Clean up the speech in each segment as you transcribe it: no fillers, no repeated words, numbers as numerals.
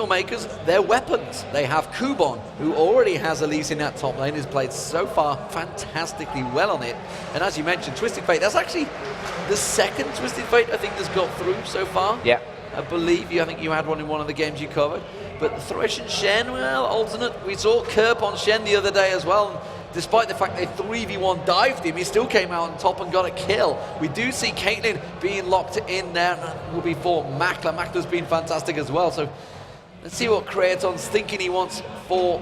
Your Makers, their weapons. They have Kubon, who already has Elise in that top lane, has played so far fantastically well on it. And as you mentioned, Twisted Fate, that's actually the second Twisted Fate I think that's got through so far. Yeah. I believe I think you had one in one of the games you covered. But the Thresh and Shen, well, alternate. We saw Kerp on Shen the other day as well. And despite the fact they 3v1 dived him, he still came out on top and got a kill. We do see Caitlyn being locked in there. That will be for Makla. Makla's been fantastic as well. So let's see what Creaton's thinking he wants for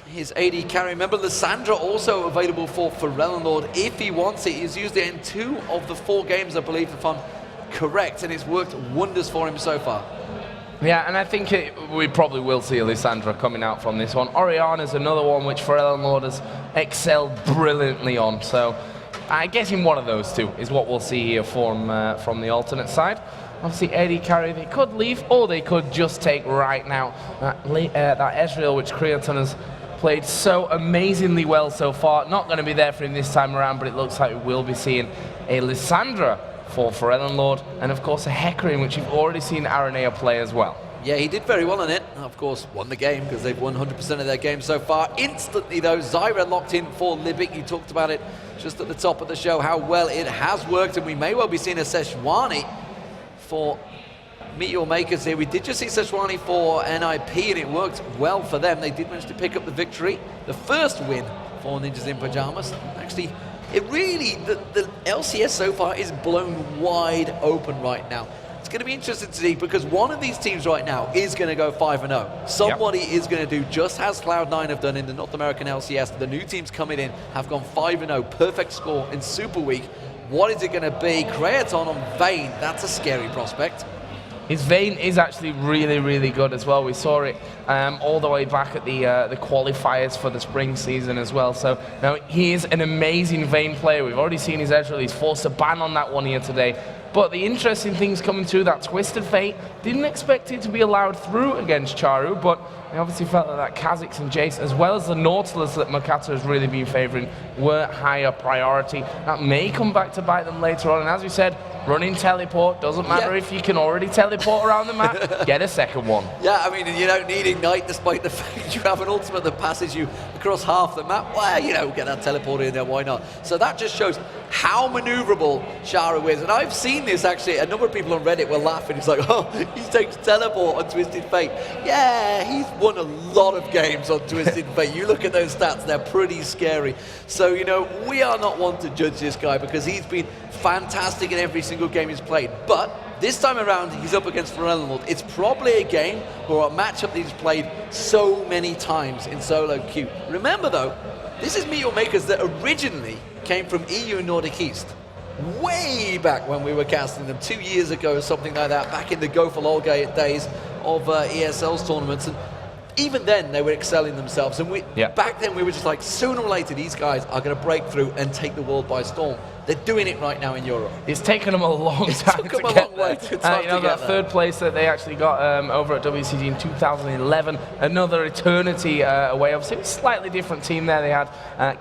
his AD carry. Remember, Lissandra also available for Rellenlord if he wants it. He's used it in 2 of the 4 games, I believe, if I'm correct, and it's worked wonders for him so far. Yeah, and I think we probably will see Lissandra coming out from this one. Oriana's another one which Rellenlord has excelled brilliantly on, so I guess in one of those 2 is what we'll see here from the alternate side. Obviously, AD carry, they could leave, or they could just take right now that Ezreal, which Creaton has played so amazingly well so far. Not going to be there for him this time around, but it looks like we will be seeing a Lissandra for Rellenlord, and of course a Hecarim, which you've already seen Aranea play as well. Yeah, he did very well on it. Of course, won the game because they've won 100% of their games so far. Instantly, though, Zyra locked in for Libic. You talked about it just at the top of the show, how well it has worked, and we may well be seeing a Sejuani for Meet Your Makers here. We did just see Sejuani for NIP, and it worked well for them. They did manage to pick up the victory. The first win for Ninjas in Pajamas. Actually, it really, the LCS so far is blown wide open right now. It's going to be interesting to see because one of these teams right now is going to go 5-0. Somebody is going to do just as Cloud9 have done in the North American LCS. The new teams coming in have gone 5-0, perfect score in Super Week. What is it going to be? Creaton on Vayne, that's a scary prospect. His Vayne is actually really, really good as well. We saw it all the way back at the qualifiers for the spring season as well. So now he is an amazing Vayne player. We've already seen his edge release, forced a ban on that one here today. But the interesting things coming through, that Twisted Fate, didn't expect it to be allowed through against Charu, but I obviously felt that Kha'Zix and Jace, as well as the Nautilus that Makato has really been favouring, were higher priority. That may come back to bite them later on, and as we said, running teleport, doesn't matter if you can already teleport around the map, get a second one. Yeah, I mean, you don't need Ignite despite the fact you have an ultimate that passes you across half the map. Well, you know, get that teleport in there, why not? So that just shows how maneuverable Charu is. And I've seen this actually, a number of people on Reddit were laughing. It's like, oh, he takes teleport on Twisted Fate. Yeah, he's won a lot of games on Twisted Fate. You look at those stats, they're pretty scary. So, you know, we are not one to judge this guy because he's been fantastic in every single game he's played. But this time around, he's up against Rellenlord. It's probably a game or a matchup that he's played so many times in solo queue. Remember though, this is Meet Your Makers that originally came from EU Nordic East. Way back when we were casting them 2 years ago or something like that, back in the Go for LOL days of ESL's tournaments. And even then, they were excelling themselves. And back then, we were just like, sooner or later, these guys are going to break through and take the world by storm. They're doing it right now in Europe. It's taken them a long time to get there. You know, that third place that they actually got over at WCG in 2011, another eternity away. Obviously, it was a slightly different team there. They had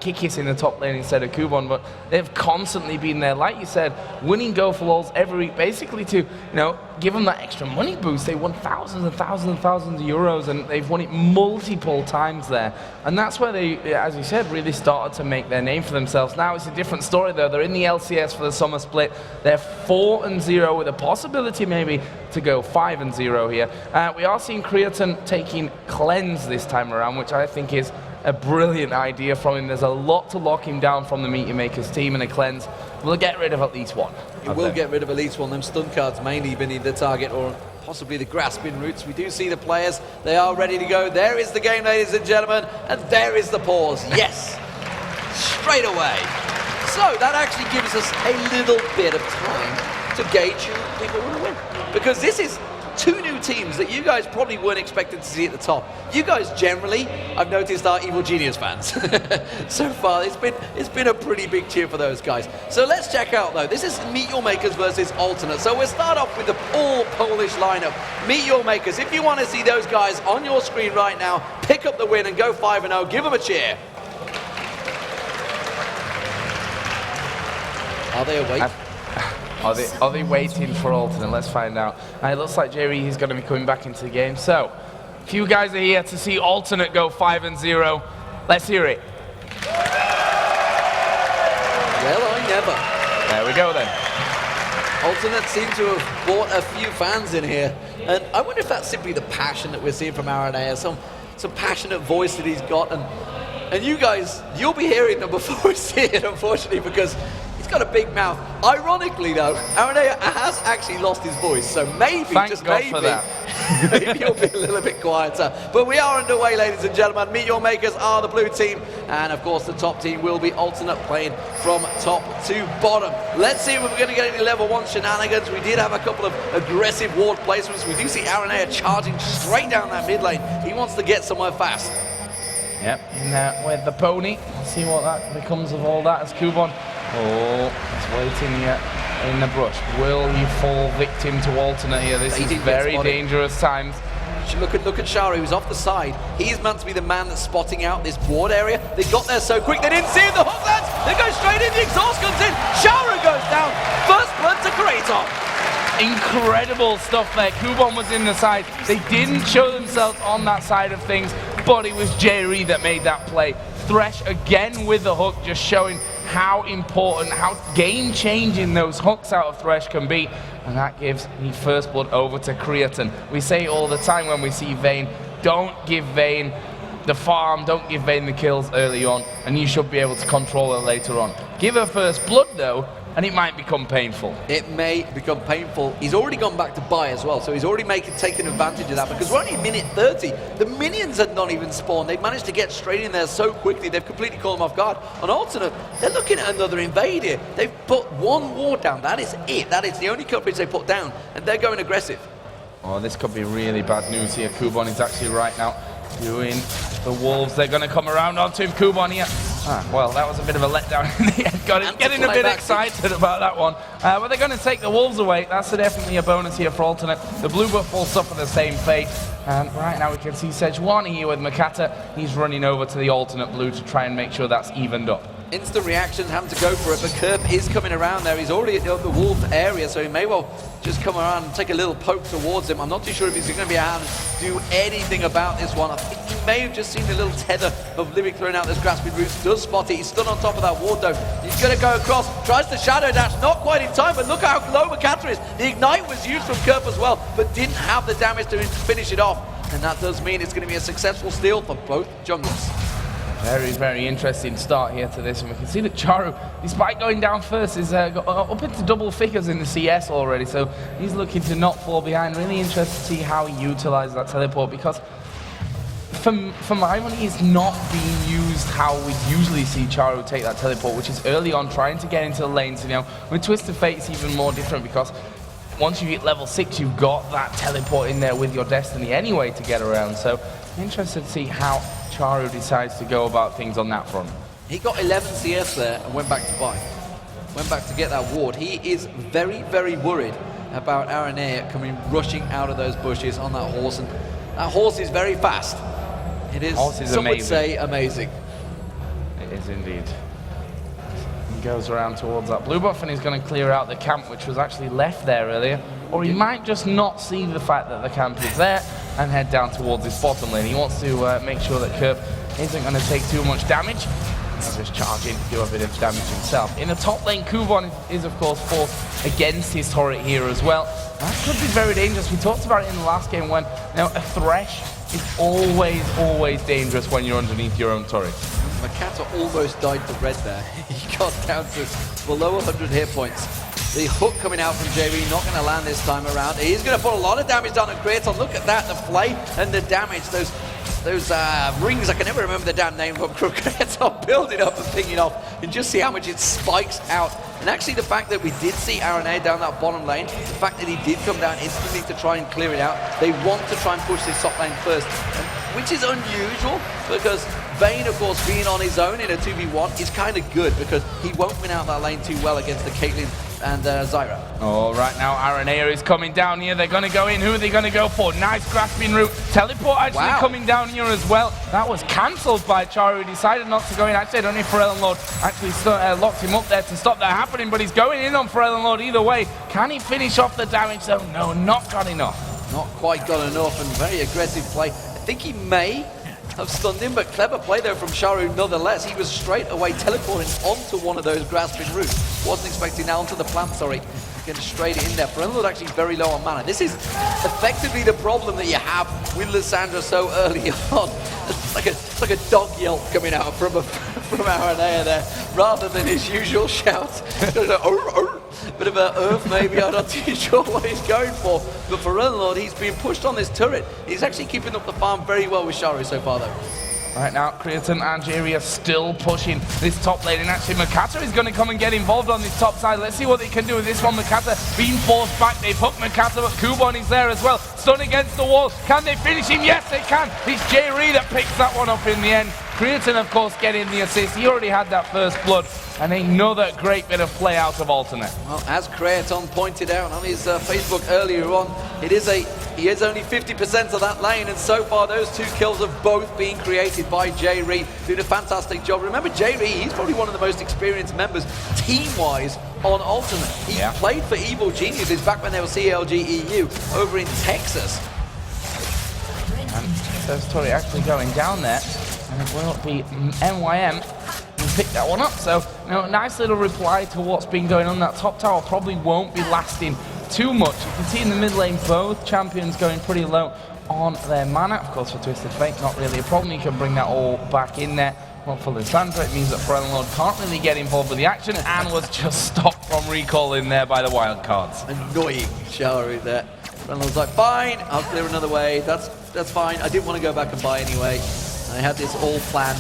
Kikis in the top lane instead of Kubon, but they've constantly been there. Like you said, winning Go for LOLs every week, basically to, you know, give them that extra money boost. They won thousands and thousands and thousands of euros, and they've won it multiple times there. And that's where they, as you said, really started to make their name for themselves. Now it's a different story, though. They're in the LCS for the summer split. They're 4-0 with a possibility maybe to go 5-0 here. We are seeing Creaton taking Cleanse this time around, which I think is a brilliant idea from him. There's a lot to lock him down from the Meet Your Makers team, and a Cleanse will get rid of at least one. You will get rid of at least one. Them stun cards mainly beneath the target or possibly the grasping routes. We do see the players. They are ready to go. There is the game, ladies and gentlemen, and there is the pause. Yes, straight away. So that actually gives us a little bit of time to gauge who people want to win. Because this is two new teams that you guys probably weren't expecting to see at the top. You guys generally, I've noticed, are Evil Genius fans. So far, it's been a pretty big cheer for those guys. So let's check out though. This is Meet Your Makers versus Alternate. So we'll start off with the all Polish lineup. Meet Your Makers. If you want to see those guys on your screen right now, pick up the win and go 5-0. Give them a cheer. Are they awake? Are they waiting for Alternate? Let's find out. It looks like Jerry is going to be coming back into the game. So few guys are here to see Alternate go 5-0. Let's hear it. Well, I never. There we go then. Alternate seem to have brought a few fans in here, and I wonder if that's simply the passion that we're seeing from Aranea, some passionate voice that he's got, and you guys, you'll be hearing them before we see it, unfortunately, because he's got a big mouth. Ironically, though, Aranea has actually lost his voice, so maybe, Thank just God maybe, for that. maybe he'll be a little bit quieter. But we are underway, ladies and gentlemen. Meet Your Makers are the blue team, and of course the top team will be Alternate, playing from top to bottom. Let's see if we're going to get any level 1 shenanigans. We did have a couple of aggressive ward placements. We do see Aranea charging straight down that mid lane. He wants to get somewhere fast. Yep, with the pony. See what that becomes of all that as Kubon. Oh, he's waiting here in the brush. Will he fall victim to Alternate here? This is very dangerous times. Look at Shara, who's off the side. He's meant to be the man that's spotting out this ward area. They got there so quick, they didn't see him. The hook lands, they go straight in, the exhaust comes in. Shara goes down, first blood to Kraton. Incredible stuff there. Kubon was in the side. They didn't show themselves on that side of things, but it was Jerry that made that play. Thresh again with the hook, just showing how important, how game-changing those hooks out of Thresh can be. And that gives the first blood over to Creatine. We say all the time when we see Vayne, don't give Vayne the farm, don't give Vayne the kills early on, and you should be able to control it later on. Give her first blood though, and it might become painful. It may become painful. He's already gone back to buy as well, so he's already taken advantage of that, because we're only a minute 30. The minions had not even spawned. They've managed to get straight in there so quickly, they've completely caught them off guard. On Alternate, they're looking at another invade here. They've put one ward down, that is it. That is the only coverage they put down, and they're going aggressive. Oh, this could be really bad news here. Kubon is actually right now doing the wolves. They're going to come around onto him. Kubon here. Well, that was a bit of a letdown in the end. Got him getting a bit excited about that one. But they're going to take the wolves away. That's definitely a bonus here for Alternate. The blue buff will suffer the same fate. Right now we can see Sejuani here with Makata. He's running over to the Alternate blue to try and make sure that's evened up. Instant reaction, having to go for it, but Kerp is coming around there. He's already at the wolf area, so he may well just come around and take a little poke towards him. I'm not too sure if he's going to be able to do anything about this one. I think he may have just seen the little tether of Livik throwing out this grasping roots. Does spot it. He's stood on top of that ward though. He's going to go across, tries the shadow dash, not quite in time, but look how low Makata is. The ignite was used from Kerp as well, but didn't have the damage to finish it off. And that does mean it's going to be a successful steal for both junglers. Very, very interesting start here to this, and we can see that Charu, despite going down first, is up into double figures in the CS already, so he's looking to not fall behind. Really interested to see how he utilizes that teleport, because for my money, it's not being used how we usually see Charu take that teleport, which is early on, trying to get into the lanes. You know, with Twisted Fate, it's even more different, because once you hit level 6, you've got that teleport in there with your Destiny anyway to get around, so interested to see how Charu decides to go about things on that front. He got 11 CS there and went back to buy. Went back to get that ward. He is very, very worried about Aranea coming rushing out of those bushes on that horse. And that horse is very fast. It is, some would say, amazing. It is indeed. He goes around towards that blue buff and he's going to clear out the camp, which was actually left there earlier. Or he might just not see the fact that the camp is there and head down towards his bottom lane. He wants to make sure that Kerp isn't going to take too much damage. He'll just charge in to do a bit of damage himself. In the top lane, Kubon is of course forced against his turret here as well. That could be very dangerous. We talked about it in the last game when, you know, a Thresh is always dangerous when you're underneath your own turret. Makata almost died to red there. He got down to below 100 hit points. The hook coming out from JB, not going to land this time around. He's going to put a lot of damage down on Kraton. Look at that, the flay and the damage. Those rings, I can never remember the damn name, but Kraton building up and pinging off. And just see how much it spikes out. And actually the fact that we did see Aranea down that bottom lane, the fact that he did come down instantly to try and clear it out, they want to try and push this top lane first, which is unusual because Vayne, of course, being on his own in a 2v1 is kind of good because he won't win out that lane too well against the Caitlyn and Zyra. Oh, right now Aranea is coming down here. They're going to go in. Who are they going to go for? Nice grasping route. Teleport actually coming down here as well. That was cancelled by Charu. He decided not to go in. Actually, I don't know if Pharrell and Lord actually locked him up there to stop that happening, but he's going in on Pharrell and Lord either way. Can he finish off the damage though? No, not got enough. Not quite got enough, and very aggressive play. think he may have stunned him, but clever play though from Sharu nonetheless. He was straight away teleporting onto one of those grasping roots. Wasn't expecting that onto the plant, sorry. Getting straight in there. Forellenlord actually very low on mana. This is effectively the problem that you have with Lissandra so early on. It's like a dog yelp coming out from Aranea there, rather than his usual shout. Bit of a earth maybe, I'm not too sure what he's going for. But Forellenlord, he's being pushed on this turret. He's actually keeping up the farm very well with Sharu so far though. Right now, Creaton and Jerry are still pushing this top lane, and actually Makata is going to come and get involved on this top side. Let's see what they can do with this one. Makata being forced back. They've hooked Makata, but Kubon is there as well. Stun against the wall. Can they finish him? Yes, they can. It's Jerry that picks that one up in the end. Creaton, of course, getting the assist. He already had that first blood. And another great bit of play out of Alternate. Well, as Creaton pointed out on his Facebook earlier on, he is only 50% of that lane, and so far those 2 kills have both been created by Jay Reed, doing a fantastic job. Remember, Jay Reed, he's probably one of the most experienced members team-wise on Alternate. He played for Evil Geniuses back when they were CLG EU over in Texas. And there's Tori actually going down there, and it will be MYM. Pick that one up, so nice little reply to what's been going on. That top tower probably won't be lasting too much. You can see in the mid lane both champions going pretty low on their mana. Of course for Twisted Fate, not really a problem. You can bring that all back in there. Well, for Lissandra, it means that Forellenlord can't really get involved with the action and was just stopped from recall in there by the wild cards. Annoying Sharu there. Forellenlord's like, fine, I'll clear another way. That's fine. I didn't want to go back and buy anyway. I had this all planned.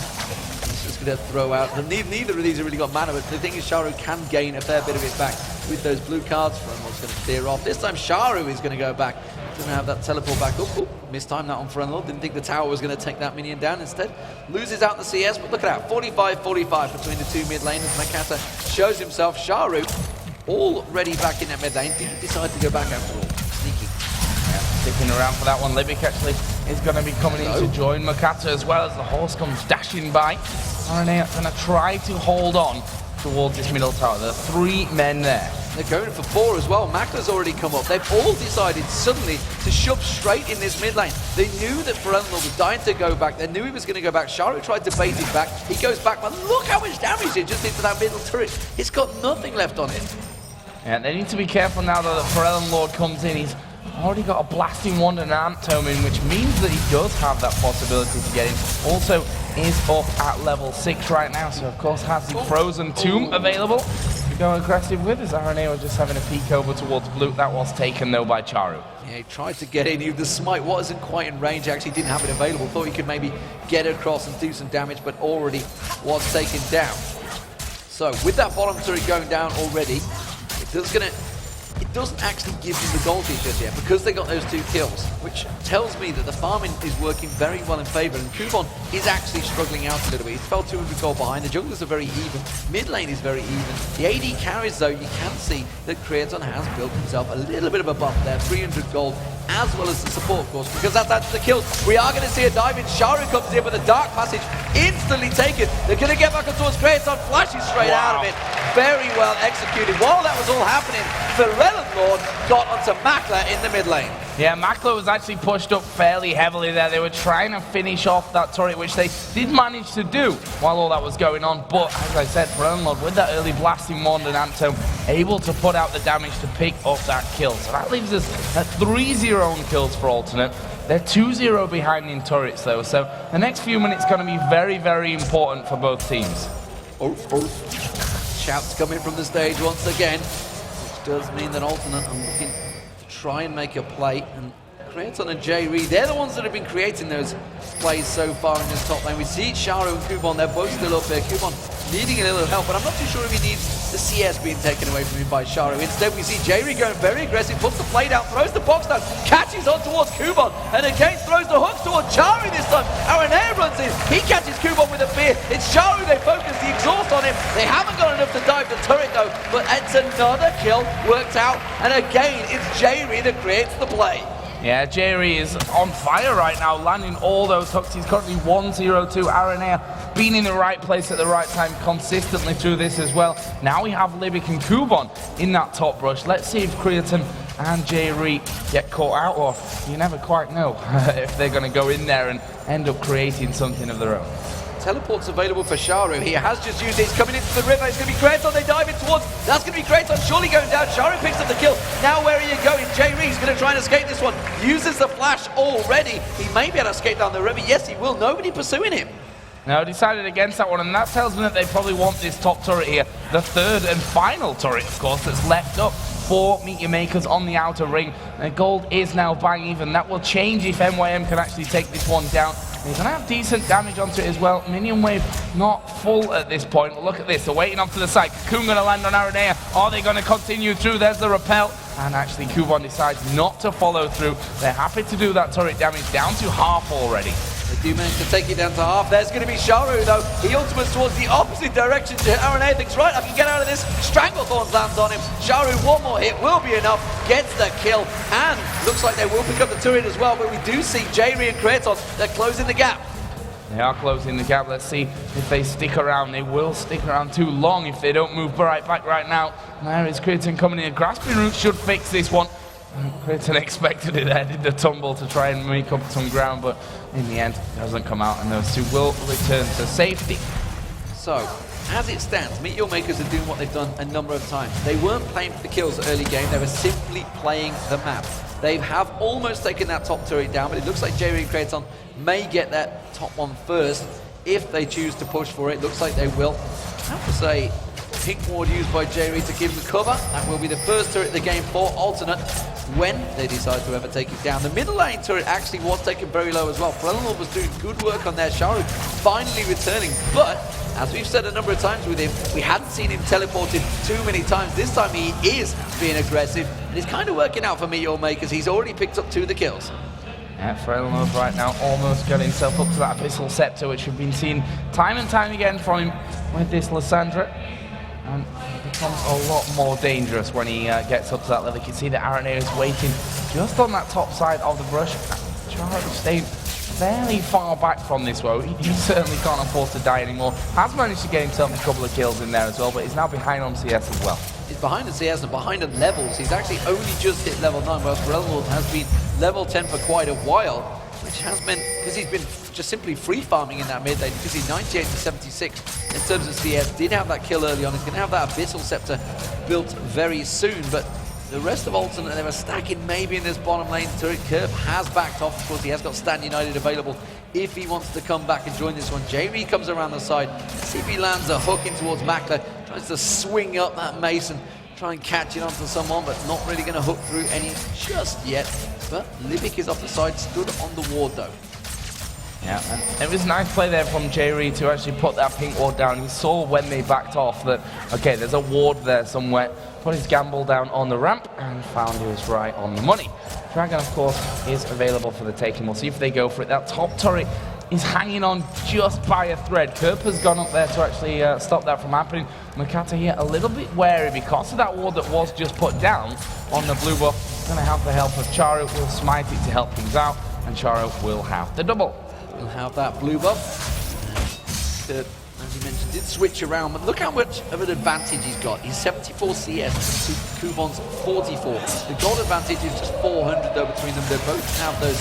To throw out. Neither of these have really got mana, but the thing is Sharu can gain a fair bit of it back with those blue cards. Forellenlord's going to clear off. This time Sharu is going to go back. Doesn't have that teleport back up. Mistimed that on Forellenlord. Didn't think the tower was going to take that minion down instead. Loses out in the CS, but look at that. 45-45 between the 2 mid laners. Makata shows himself. Sharu already back in that mid lane. Didn't decide to go back after all. Sneaky. Sticking around for that one. Libic actually is going to be coming in to join Makata as well as the horse comes dashing by. Aranea going to try to hold on towards this middle tower. There are 3 men there. They're going for 4 as well. Makla's already come up. They've all decided suddenly to shove straight in this mid lane. They knew that Forellenlord was dying to go back. They knew he was going to go back. Sharu tried to bait him back. He goes back, but look how much damage he just into that middle turret. It's got nothing left on it. Yeah, they need to be careful now that Forellenlord comes in. He's already got a blasting wand and an amp tome in, which means that he does have that possibility to get in. Also is up at level 6 right now, so of course has the frozen tomb available to go aggressive with. As Aranea was just having a peek over towards blue. That was taken though by Charu. Yeah, he tried to get in. The smite wasn't quite in range. Actually didn't have it available. Thought he could maybe get across and do some damage, but already was taken down. So with that bottom turret going down already, it doesn't actually give them the gold here just yet because they got those 2 kills, which tells me that the farming is working very well in favor, and Kubon is actually struggling out a little bit. He's fell 200 gold behind. The junglers are very even. Mid lane is very even. The AD carries, though, you can see that Creaton has built himself a little bit of a buff there, 300 gold, as well as the support, of course, because that's after the kills. We are going to see a dive in. Sharu comes in with a dark passage, instantly taken. They're going to get back towards Creaton, flashes straight out of it. Very well executed. While that was all happening, Forellenlord got onto Makla in the mid lane. Yeah, Makla was actually pushed up fairly heavily there. They were trying to finish off that turret, which they did manage to do while all that was going on. But, as I said, Forellenlord, with that early blasting wand and amp tome, able to put out the damage to pick up that kill. So that leaves us at 3-0 on kills for Alternate. They're 2-0 behind in turrets, though. So the next few minutes are going to be very, very important for both teams. Shouts coming from the stage once again, which does mean that Alternate are looking to try and make a play. And Creaton and Jay Reed, they're the ones that have been creating those plays so far in this top lane. We see Sharu and Kubon, they're both still up there. Kubon needing a little help, but I'm not too sure if he needs the CS being taken away from him by Sharu. Instead, we see Jay Reed going very aggressive, puts the play down, throws the box down, catches on towards Kubon, and again throws the hook towards Sharu this time. Aranea runs in, he catches Kubon with a fear. It's Sharu, they focus the exhaust on him. They haven't got enough to dive the turret though, but it's another kill worked out, and again, it's Jay Reed that creates the play. Yeah, Jerry is on fire right now, landing all those hooks. He's currently 1-0-2. Aranea being in the right place at the right time consistently through this as well. Now we have Libic and Kubon in that top brush. Let's see if Creaton and J-Re get caught out, or you never quite know if they're going to go in there and end up creating something of their own. Teleport's available for Sharu. He has just used it. He's coming into the river. It's going to be Kraton. They dive in towards. That's going to be Kraton. Surely going down. Sharu picks up the kill. Now where are you going? J-Re's going to try and escape this one. Uses the flash already. He may be able to escape down the river. Yes, he will. Nobody pursuing him. Now decided against that one, and that tells me that they probably want this top turret here. The third and final turret, of course, that's left up for Meet Your Makers on the outer ring. And gold is now bang even. That will change if MYM can actually take this one down. He's going to have decent damage onto it as well. Minion wave not full at this point. But look at this. They're waiting off to the side. Cocoon going to land on Aranea. Are they going to continue through? There's the repel. And actually, Kubon decides not to follow through. They're happy to do that turret damage down to half already. They do manage to take it down to half. There's going to be Sharu, though. He ultimates towards the opposite direction to Aranea. Thinks, right, I can get out of this. Stranglethorn lands on him. Sharu, one more hit will be enough. Gets the kill. And looks like they will pick up the turret as well. But we do see J-Re and Kratos. They're closing the gap. They are closing the gap. Let's see if they stick around. They will stick around too long if they don't move right back right now. There is Kraton coming in. Grasping Root should fix this one. Kraton expected it there, did the tumble to try and make up some ground, but in the end, it doesn't come out, and those two will return to safety. So, as it stands, Meet Your Makers are doing what they've done a number of times. They weren't playing for the kills early game, they were simply playing the map. They have almost taken that top turret down, but it looks like J-Re and Kraton may get that top one first if they choose to push for it. Looks like they will. I have to say, pink ward used by J-Re to give them cover. That will be the first turret of the game for Alternate when they decide to ever take it down. The middle lane turret actually was taken very low as well. Freljord was doing good work on their Sharu, finally returning, but as we've said a number of times with him, we hadn't seen him teleported too many times. This time he is being aggressive, and it's kind of working out for Meet Your Makers. He's already picked up 2 of the kills. Yeah, Freljord right now almost got himself up to that Abyssal Scepter, which we've been seeing time and time again from him with this Lysandra. And it becomes a lot more dangerous when he gets up to that level. You can see that Aranea is waiting just on that top side of the brush. Charlie staying fairly far back from this woe. He certainly can't afford to die anymore. Has managed to get himself a couple of kills in there as well, but he's now behind on CS as well. He's behind on CS and behind on levels. He's actually only just hit level 9, whereas Freljord has been level 10 for quite a while, which has been, because he's been just simply free farming in that mid lane. You can see 98 to 76 in terms of CS. Did have that kill early on. He's going to have that Abyssal Scepter built very soon, but the rest of Alternate, they were stacking maybe in this bottom lane. Turret Curve has backed off. Of course, he has got Stand United available if he wants to come back and join this one. J-Re comes around the side. See if he lands a hook in towards Makler. Tries to swing up that Mason, try and catch it onto someone, but not really going to hook through any just yet. But Livic is off the side, stood on the ward though. Yeah, and it was a nice play there from J-Re to actually put that pink ward down. He saw when they backed off that, okay, there's a ward there somewhere. Put his gamble down on the ramp and found he was right on the money. Dragon, of course, is available for the taking. We'll see if they go for it. That top turret is hanging on just by a thread. Kerp has gone up there to actually stop that from happening. Makata here a little bit wary because of that ward that was just put down on the blue buff. Going to have the help of Charu, will smite it to help things out, and Charu will have the double. We'll have that blue buff. As you mentioned, did switch around, but look how much of an advantage he's got. He's 74 CS to Kubon's 44. The gold advantage is just 400 though between them. They both have those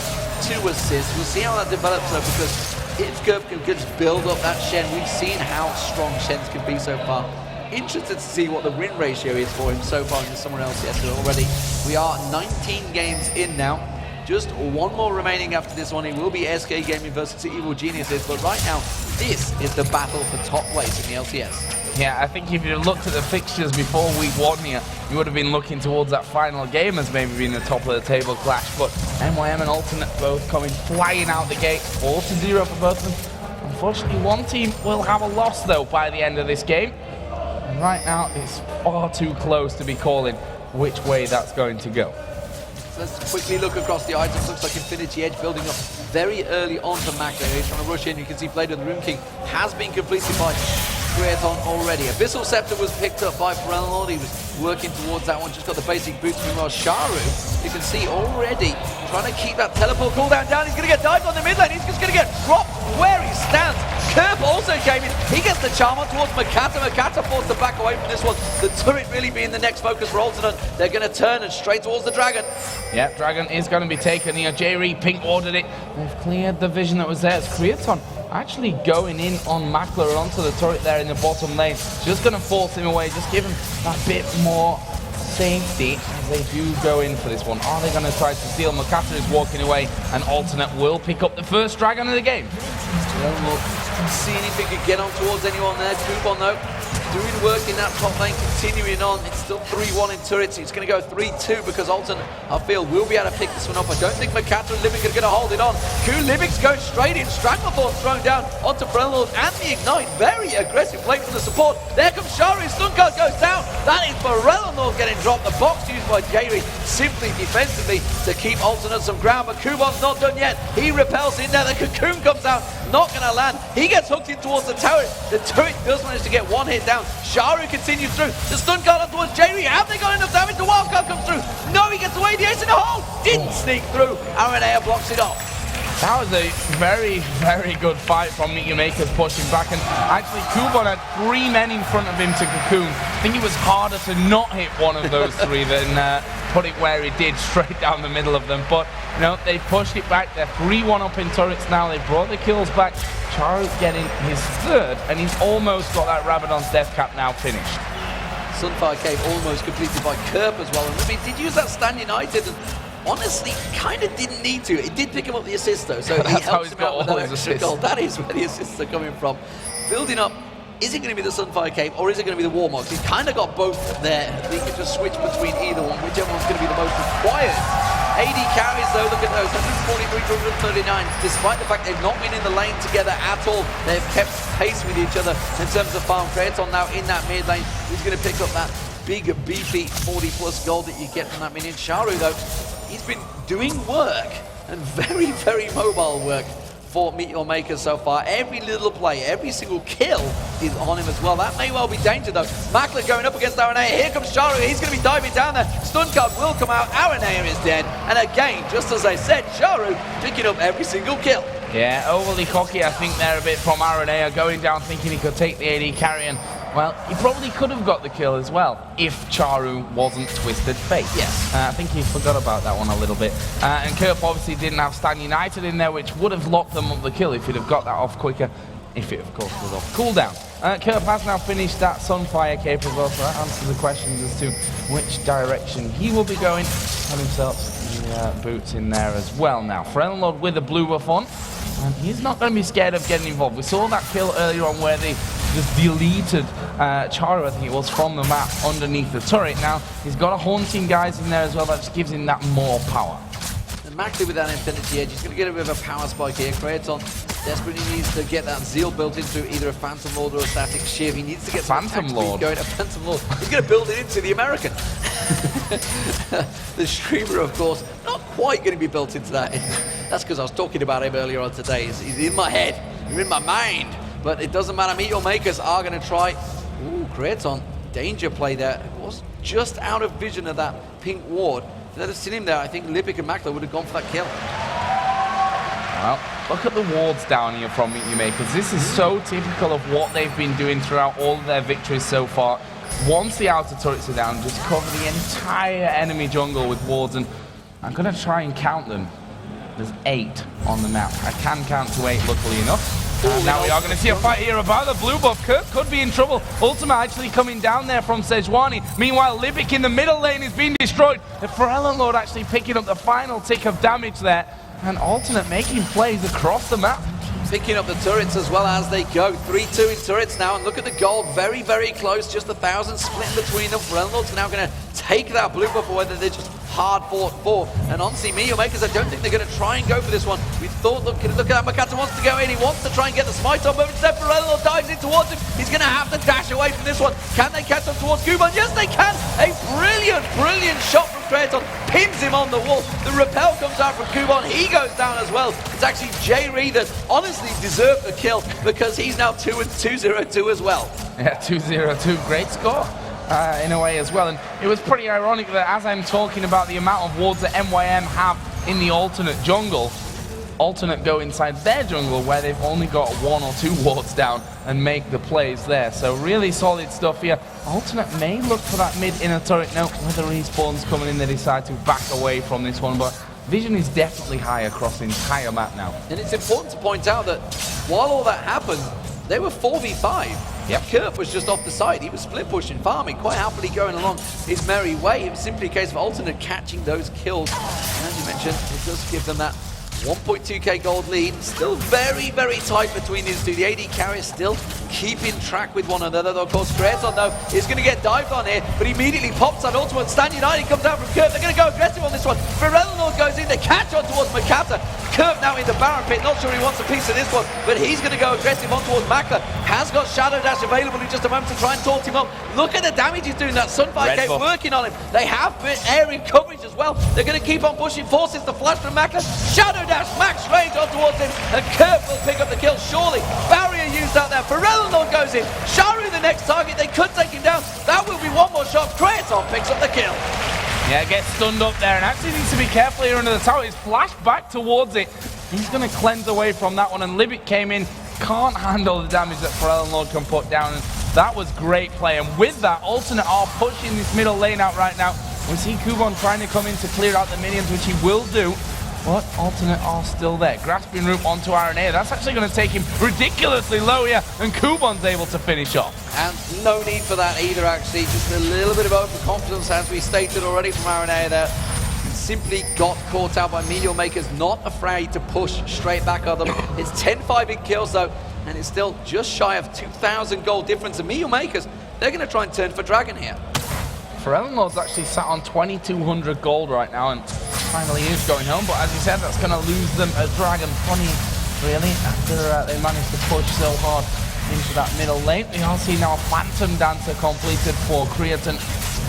2 assists. We'll see how that develops though, because if Kerp can just build up that Shen, we've seen how strong Shens can be so far. Interested to see what the win ratio is for him so far in someone else yesterday already. We are 19 games in now. Just 1 more remaining after this one. It will be SK Gaming versus Evil Geniuses, but right now, this is the battle for top place in the LCS. Yeah, I think if you looked at the fixtures before week 1 here, you would have been looking towards that final game as maybe being the top of the table clash, but MYM and Alternate both coming flying out the gate, 4-0 for both of them. Unfortunately, one team will have a loss though by the end of this game. And right now, it's far too close to be calling which way that's going to go. Let's quickly look across the items. Looks like Infinity Edge building up very early on to Mac there. He's trying to rush in. You can see Blade of the Rune King has been completed by Kraton already. Abyssal Scepter was picked up by Freljord. He was working towards that one. Just got the basic boots. Meanwhile, Sharu, you can see already trying to keep that teleport cooldown down. He's going to get dived on the mid lane. He's just going to get dropped where he stands. Kerp also came in. He gets the charm on towards Makata. Makata forced to back away from this one. The turret really being the next focus for Alternate. They're going to turn and straight towards the Dragon. Yeah, Dragon is going to be taken here. J-Ree pink ordered it. They've cleared the vision that was there. It's Creaton actually going in on Mackler onto the turret there in the bottom lane. Just going to force him away. Just give him that bit more safety as they do go in for this one. Are they going to try to steal? Makata is walking away, and Alternate will pick up the first Dragon of the game. Well, seeing if he could get on towards anyone there. Coupon though, doing work in that top lane, continuing on. It's still 3-1 in turrets. It's going to go 3-2 because Alternate, I feel, will be able to pick this one up. I don't think Makata and Livic are going to hold it on. Livic's going straight in. Stranglethorn's thrown down onto Brennlord and the Ignite. Very aggressive play from the support. There comes Shari. Stun card goes down. That is Brennlord getting dropped. The box used by J-Ree simply defensively to keep Alternate some ground, but Kuban's not done yet. He repels in there. The cocoon comes out. Not going to land. He gets hooked in towards the turret. The turret does manage to get one hit down. Sharu continues through. The stun card on towards J-Ree. Have they got enough damage? The wild card comes through. No, he gets away. The ace in the hole. Didn't sneak through. Aranea blocks it off. That was a very, very good fight from MYM pushing back, and actually Kuban had 3 men in front of him to cocoon. I think it was harder to not hit one of those 3 than put it where he did, straight down the middle of them. But you know, they pushed it back. They're 3-1 up in turrets now. They brought the kills back. Charu's getting his 3rd, and he's almost got that Rabadon's death cap now finished. Sunfire Cave almost completed by Kerp as well. And I mean, did use that Stand United, and honestly, kind of didn't need to. It did pick him up the assist though, so he helps him out with that extra goal. That is where the assists are coming from. Building up, is it going to be the Sunfire Cave or is it going to be the Warmogs? He's kind of got both there. He can just switch between either one, whichever one's going to be the most required. AD carries though, look at those, 143 to 139. Despite the fact they've not been in the lane together at all, they've kept pace with each other in terms of farm. Creaton now in that mid lane. He's going to pick up that big, beefy 40+ gold that you get from that minion. Sharu though, he's been doing work, and very, very mobile work for MYM so far. Every little play, every single kill is on him as well. That may well be danger though. Mackler going up against Aranea. Here comes Sharu. He's going to be diving down there. Stun card will come out. Aranea is dead. And again, just as I said, Sharu picking up every single kill. Yeah, overly cocky, I think, there a bit from Aranea, going down thinking he could take the AD carry, and well, he probably could have got the kill as well if Charu wasn't Twisted Fate. Yes. I think he forgot about that one a little bit. And Kerp obviously didn't have Stand United in there, which would have locked them up the kill if he'd have got that off quicker. If it, of course, was off cooldown. Kerp has now finished that Sunfire Cape as well, so that answers the questions as to which direction he will be going. Have himself the boots in there as well now. Frelnlord with a blue buff on, and he's not going to be scared of getting involved. We saw that kill earlier on where they just deleted Charu, I think it was, from the map underneath the turret. Now, he's got a haunting guys in there as well, that just gives him that more power. Maxley with that Infinity Edge, he's going to get a bit of a power spike here. Creaton desperately needs to get that Zeal built into either a Phantom Lord or a Static Shiv. He needs to get Phantom Lord going. A Phantom Lord. He's going to build it into the American. The Streamer, of course, not quite going to be built into that. That's because I was talking about him earlier on today. He's in my head. You're in my mind. But it doesn't matter. MYM are going to try. Ooh, Creaton. Danger play there. It was just out of vision of that pink ward. If they'd have seen him there, I think Lipic and Mackler would have gone for that kill. Well, look at the wards down here from MYM. This is so typical of what they've been doing throughout all of their victories so far. Once the outer turrets are down, just cover the entire enemy jungle with wards, and I'm going to try and count them. There's 8 on the map. I can count to 8, luckily enough. Now we are going to see a fight here about the blue buff. Kerp could be in trouble. Ultima actually coming down there from Sejuani. Meanwhile, Libic in the middle lane is being destroyed. The Frelnlord actually picking up the final tick of damage there. And Alternate making plays across the map. Picking up the turrets as well as they go. 3-2 in turrets now, and look at the gold, very, very close, just 1,000 split in between them. Frelnlord's now going to take that blue buff, or whether they're just hard fought for. And honestly, MYM, I don't think they're going to try and go for this one. We thought, look at that, Makata wants to go in, he wants to try and get the smite on, but instead Frelnlord dives in towards him. He's going to have to dash away from this one. Can they catch up towards Kuban? Yes, they can! A brilliant, brilliant shot from Creaton, pins him on the wall. The repel comes out from Kuban, he goes down as well. It's actually J-Ree that honestly deserved the kill, because he's now 2-0-2 as well. Yeah, 2-0-2, great score. In a way as well, and it was pretty ironic that as I'm talking about the amount of wards that MYM have in the alternate jungle, Alternate go inside their jungle where they've only got 1 or 2 wards down and make the plays there. So really solid stuff here. Alternate may look for that mid inner turret. No, with the respawns coming in, they decide to back away from this one, but vision is definitely high across the entire map now. And it's important to point out that while all that happened, they were 4v5. Yep. Kurt was just off the side. He was split pushing, farming, quite happily going along his merry way. It was simply a case of Alternate catching those kills. And as you mentioned, it does give them that 1.2k gold lead. Still very, very tight between these two. The AD carriers still keeping track with one another. Though, of course, Creaton, though, is going to get dived on here, but he immediately pops that ultimate. Stan United comes out from Kurt. They're going to go aggressive on this one. Ferelnor goes in to catch on towards Makata. Kurt now in the Baron pit. Not sure he wants a piece of this one, but he's going to go aggressive on towards Maka. Has got Shadow Dash available in just a moment to try and taunt him up. Look at the damage he's doing. That Sunfire Cape working on him. They have area coverage as well. They're going to keep on pushing. Forces the flash from Maka. Shadow Dash, max range on towards him, and Kurt will pick up the kill, surely. Barrier used out there. Ferelnor goes in. Sharu the next target. They could take him down. That will be one more shot. Creaton picks up the kill. Yeah, gets stunned up there, and actually needs to be careful here under the tower. He's flashed back towards it. He's going to cleanse away from that one, and Libit came in. Can't handle the damage that Ferelnor can put down, and that was great play. And with that, Alternate are pushing this middle lane out right now. We see Kuban trying to come in to clear out the minions, which he will do. But Alternate are still there. Grasping root onto RNA. That's actually going to take him ridiculously low here, and Kuban's able to finish off. And no need for that either, actually. Just a little bit of overconfidence, as we stated already from RNA there. Simply got caught out by Meteor Makers, not afraid to push straight back at them. It's 10-5 in kills, though, and it's still just shy of 2,000 gold difference. And Meteor Makers, they're going to try and turn for Dragon here. Ferelnor's actually sat on 2,200 gold right now, and finally is going home, but as you said, that's going to lose them a Dragon. Funny, really, after they managed to push so hard into that middle lane. We all see now a Phantom Dancer completed for Creaton.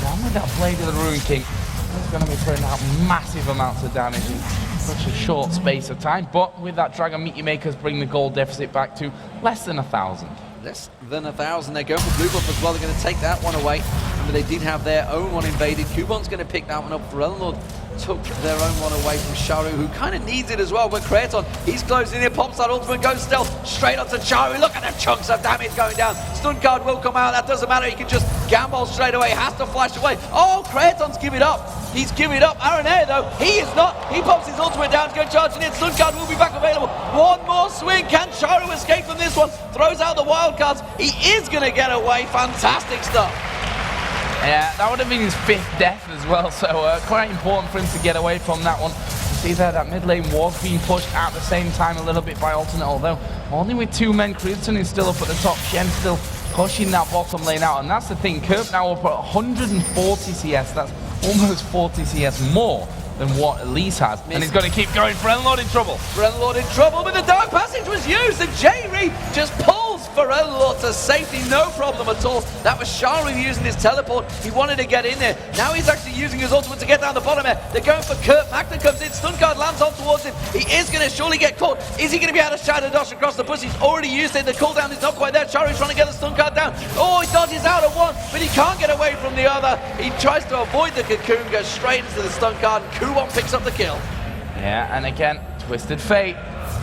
One with that Blade of the Ruin King. He's going to be putting out massive amounts of damage in such a short space of time, but with that Dragon, Meteor Makers bring the gold deficit back to less than 1,000. Less than 1,000. They're going for blue buff as well. They're going to take that one away. But they did have their own one invaded. Kuban's going to pick that one up. Ferelnor took their own one away from Sharu, who kind of needs it as well. But Creaton, he's closing in, pops that ultimate, goes stealth straight onto Sharu. Look at the chunks of damage going down. Stun card will come out. That doesn't matter. He can just gamble straight away. Has to flash away. Oh, Creaton's give it up. He's giving up. RNA, though, he is not. He pops his ultimate down to go charging in. Stun card will be back available. One more swing. Can Sharu escape from this one? Throws out the wild cards. He is going to get away. Fantastic stuff. Yeah, that would have been his 5th death as well, so quite important for him to get away from that one. You see there, that mid lane was being pushed at the same time a little bit by Alternate, although only with 2 men. Creaton is still up at the top, Shen still pushing that bottom lane out, and that's the thing, Kirk now up at 140 CS, that's almost 40 CS more than what Elise has, and he's going to keep going. Ferelnor in trouble. Ferelnor in trouble, but the Dark Passage was used, and J-Re just pulls Ferelnor to safety, no problem at all. That was Sharu using his teleport. He wanted to get in there. Now he's actually using his ultimate to get down the bottom there. They're going for Kurt. Magna comes in, stun card lands on towards him. He is going to surely get caught. Is he going to be able to shadow dash across the bush? He's already used it. The cooldown is not quite there. Sharu's trying to get the stun card down. Oh, he dodges out of one, but he can't get away from the other. He tries to avoid the cocoon, goes straight into the stun card, and Kuban picks up the kill. Yeah, and again, Twisted Fate.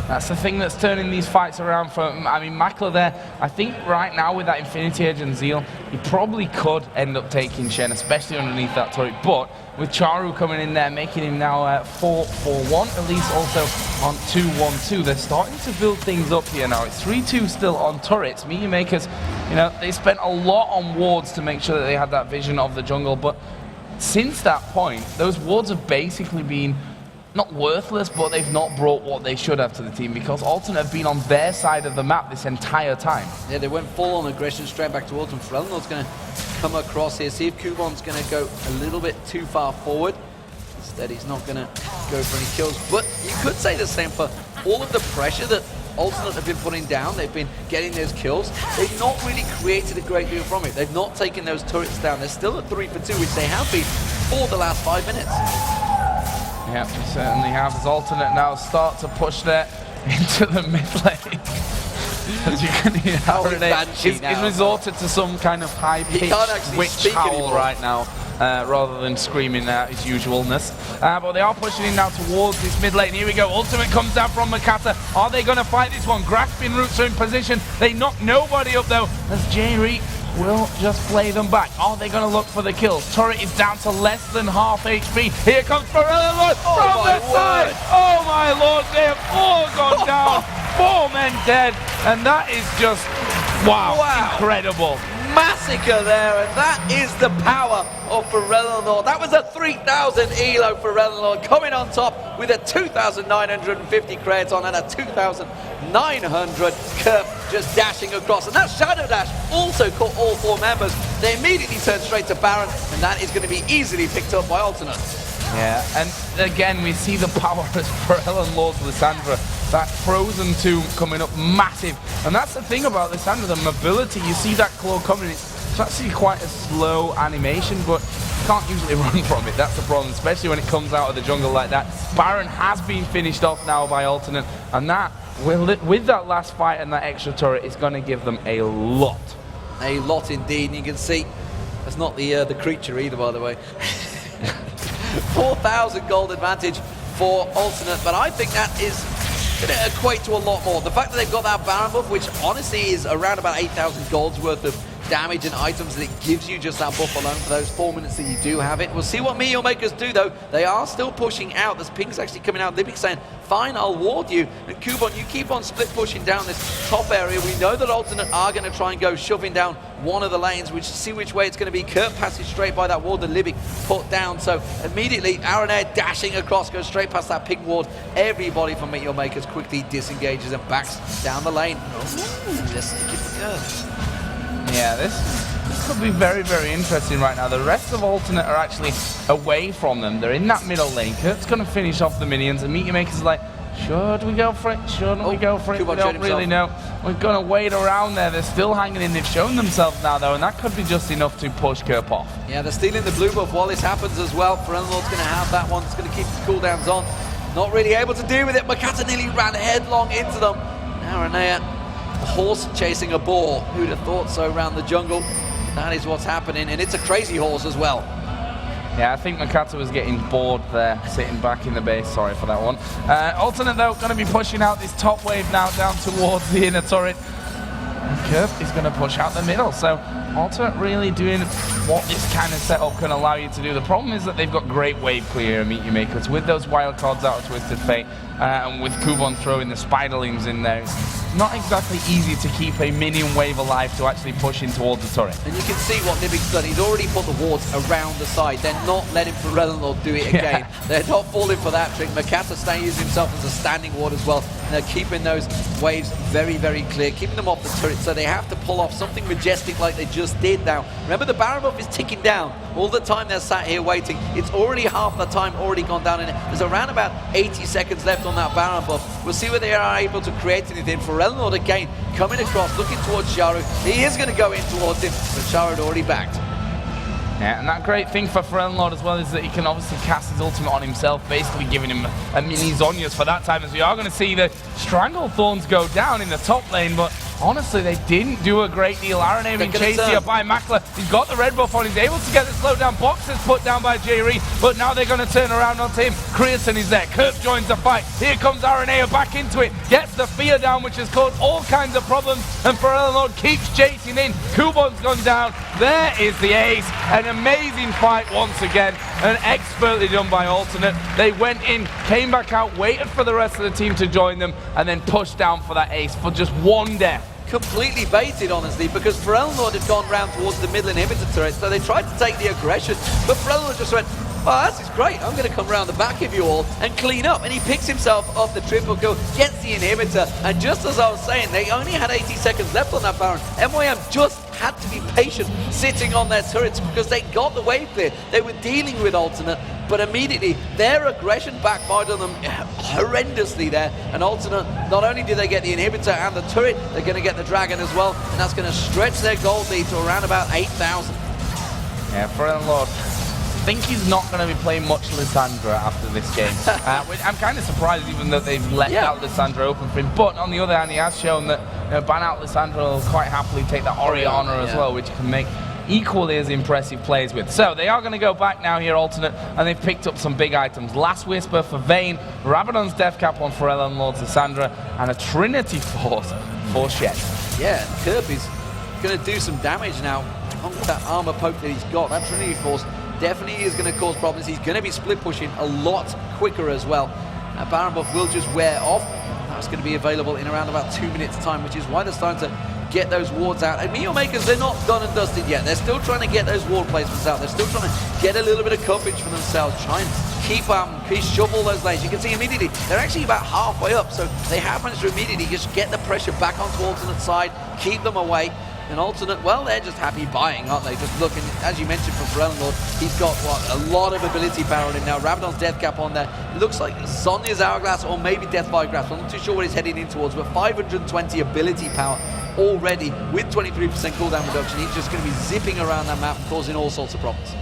That's the thing that's turning these fights around for, I mean, Makler there, I think right now with that Infinity Edge and Zeal, he probably could end up taking Shen, especially underneath that turret, but with Charu coming in there, making him now 4-4-1, Elise also on 2-1-2. They're starting to build things up here now. It's 3-2 still on turrets. Meteor Makers, you know, they spent a lot on wards to make sure that they had that vision of the jungle, but since that point, those wards have basically been not worthless, but they've not brought what they should have to the team because Alternate have been on their side of the map this entire time. Yeah, they went full on aggression straight back towards them. Ferelnor's going to come across here, see if Kuban's going to go a little bit too far forward. Instead, he's not going to go for any kills. But you could say the same for all of the pressure that Alternate have been putting down. They've been getting those kills. They've not really created a great deal from it. They've not taken those turrets down. They're still at 3-for-2, which they have been for the last 5 minutes. Yeah, we certainly have. As Alternate now start to push there into the mid lane. As you can hear, he's resorted to some kind of high-pitched witch howl right now. rather than screaming out his usualness. But they are pushing in now towards this mid lane. Here we go. Ultimate comes down from Makata. Are they going to fight this one? Grasping roots are in position. They knock nobody up though, as J-Reek will just play them back. Are they going to look for the kills? Turret is down to less than half HP. Here comes Forello from the side. Oh my lord, they have all gone down. 4 men dead, and that is just, wow. Incredible. Massacre there, and that is the power of Forello. That was a 3,000 elo for Forello, coming on top with a 2,950 credits on and a 2,900 Kerp just dashing across. And that Shadow Dash also caught all 4 members. They immediately turned straight to Baron, and that is going to be easily picked up by Alternate. Yeah, and again, we see the power as Forello and Lord's Lissandra. That Frozen 2 coming up massive. And that's the thing about Lissandra, the mobility. You see that claw coming, it's actually quite a slow animation, but you can't usually run from it. That's the problem, especially when it comes out of the jungle like that. Baron has been finished off now by Alternate, and that, with that last fight and that extra turret, is going to give them a lot. A lot indeed, and you can see, that's not the creature either, by the way. 4,000 gold advantage for Alternate, but I think that is going to equate to a lot more. The fact that they've got that Baron buff, which honestly is around about 8,000 gold's worth of damage and items, that it gives you just that buff alone for those 4 minutes that you do have it. We'll see what Meteor Makers do though. They are still pushing out. There's pings actually coming out. Libic saying, fine, I'll ward you. And Kubon, you keep on split pushing down this top area. We know that Alternate are going to try and go shoving down one of the lanes, which see which way it's going to be. Kurt passes straight by that ward that Libic put down. So immediately Aranea dashing across, goes straight past that ping ward. Everybody from Meteor Makers quickly disengages and backs down the lane. Oh, just keep it going. Yeah, this could be very, very interesting right now. The rest of Alternate are actually away from them. They're in that middle lane. Kurt's going to finish off the minions, and Meteor Makers are like, should we go for it? Shouldn't we go for it? We don't really know. We're going to wait around there. They're still hanging in. They've shown themselves now, though, and that could be just enough to push Kerp off. Yeah, they're stealing the blue buff while this happens as well. Forello's going to have that one. It's going to keep the cooldowns on. Not really able to deal with it. Makata nearly ran headlong into them. Aranea, a horse chasing a boar. Who'd have thought so around the jungle? That is what's happening, and it's a crazy horse as well. Yeah, I think Makata was getting bored there, sitting back in the base. Sorry for that one. Alternate, though, going to be pushing out this top wave now down towards the inner turret. And Kerp is going to push out the middle. So Alternate really doing what this kind of setup can allow you to do. The problem is that they've got great wave clear and Meteor Makers with those wild cards out of Twisted Fate, and with Kubon throwing the Spiderlings in there. It's not exactly easy to keep a minion wave alive to actually push in towards the turret. And you can see what Libic's done. He's already put the wards around the side. They're not letting Forello do it again. Yeah. They're not falling for that trick. Makata staying using himself as a standing ward as well. And they're keeping those waves very, very clear, keeping them off the turret, so they have to pull off something majestic like they just did now. Remember, the Baron buff is ticking down. All the time they're sat here waiting. It's already half the time already gone down in it. There's around about 80 seconds left on that Baron buff. We'll see whether they are able to create anything. Forello again coming across, looking towards Sharu. He is going to go in towards him, but Sharu had already backed. Yeah, and that great thing for Forello as well is that he can obviously cast his ultimate on himself, basically giving him a mini Zhonya's for that time, as we are going to see the Stranglethorns go down in the top lane, but honestly, they didn't do a great deal. Aranea being chased here by Makler. He's got the red buff on. He's able to get the slowdown. Boxes put down by J-Reek, but now they're going to turn around onto him. Creaton is there. Kerp joins the fight. Here comes Aranea back into it. Gets the fear down, which has caused all kinds of problems, and Forello keeps chasing in. Kubon's gone down. There is the ace. An amazing fight once again, and expertly done by Alternate. They went in, came back out, waited for the rest of the team to join them, and then pushed down for that ace for just one death. Completely baited, honestly, because Forello had gone round towards the middle inhibitor turret, so they tried to take the aggression, but Forello just went, oh, this is great, I'm going to come around the back of you all and clean up. And he picks himself off the triple kill, gets the inhibitor, and just as I was saying, they only had 80 seconds left on that Baron. MYM just had to be patient sitting on their turrets because they got the wave clear. They were dealing with Alternate, but immediately their aggression backfired on them horrendously there. And Alternate, not only do they get the inhibitor and the turret, they're going to get the dragon as well, and that's going to stretch their gold lead to around about 8,000. Yeah, Forello, I think he's not going to be playing much Lissandra after this game. I'm kind of surprised even that they've left out Lissandra open for him. But on the other hand, he has shown that ban out Lissandra will quite happily take that Orianna as well, which can make equally as impressive plays with. So they are going to go back now here, Alternate, and they've picked up some big items. Last Whisper for Vayne, Rabadon's Death Cap on Pharrell and Lord Cassandra, and a Trinity Force for Shed. Yeah, Kirby's going to do some damage now on that armor poke that he's got. That Trinity Force definitely is going to cause problems. He's going to be split pushing a lot quicker as well. Baron buff will just wear off. That's going to be available in around about 2 minutes time, which is why they're starting to get those wards out. And Meal Makers, they're not done and dusted yet. They're still trying to get those ward placements out. They're still trying to get a little bit of coverage for themselves, try and keep shovel those lanes. You can see immediately they're actually about halfway up, so they have managed to immediately just get the pressure back onto Alternate side, keep them away. And Alternate, well, they're just happy buying, aren't they? Just looking, as you mentioned, from Pharrell Lord, he's got, what, a lot of ability power on him now. Rabadon's Death Cap on there. It looks like Sonya's Hourglass or maybe Deathfire Grasp. I'm not too sure what he's heading in towards, but 520 ability power already with 23% cooldown reduction. He's just going to be zipping around that map, causing all sorts of problems.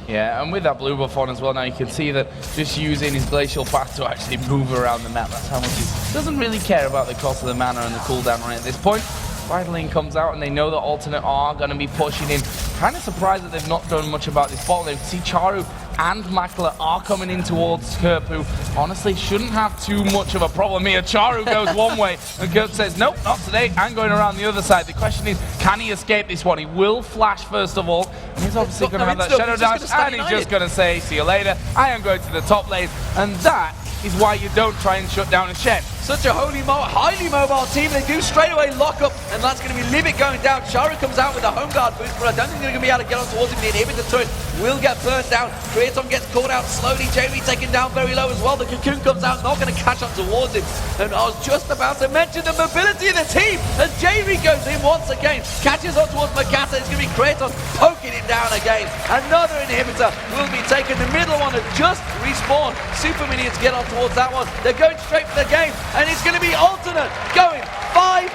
Yeah, and with that blue buff on as well, now you can see that just using his Glacial Path to actually move around the map, that's how much he doesn't really care about the cost of the mana and the cooldown rate at this point. Vitalik comes out and they know that Alternate are going to be pushing in. Kind of surprised that they've not done much about this bottle. They see Charu and Makler are coming in towards Kerp, who honestly shouldn't have too much of a problem here. Charu goes one way and Kerp says, nope, not today, I'm going around the other side. The question is, can he escape this one? He will flash first of all. And he's obviously going to have that Shadow Dash, and he's just going to say, see you later, I am going to the top lane. And that is why you don't try and shut down a Shed. Such a highly mobile team. They do straight away lock up, and that's going to be Limit going down. Charu comes out with a home guard boost, but I don't think they're going to be able to get on towards him. The inhibitor turret will get burned down. Creaton gets caught out slowly. Jamie taken down very low as well. The Cocoon comes out, not going to catch up towards him. And I was just about to mention the mobility of the team, and Jamie goes in once again, catches on towards Makata. It's going to be Creaton poking him down again. Another inhibitor will be taken. The middle one has just respawned. Super Minions get on towards that one. They're going straight for the game. And it's going to be Alternate going 5-0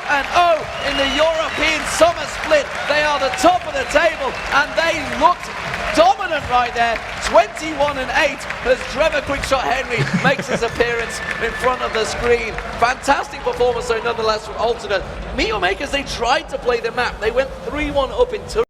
in the European Summer Split. They are the top of the table, and they looked dominant right there. 21-8 as Trevor Quickshot Henry makes his appearance in front of the screen. Fantastic performance, though, nonetheless, from Alternate. Meal Makers, they tried to play the map. They went 3-1 up in turret.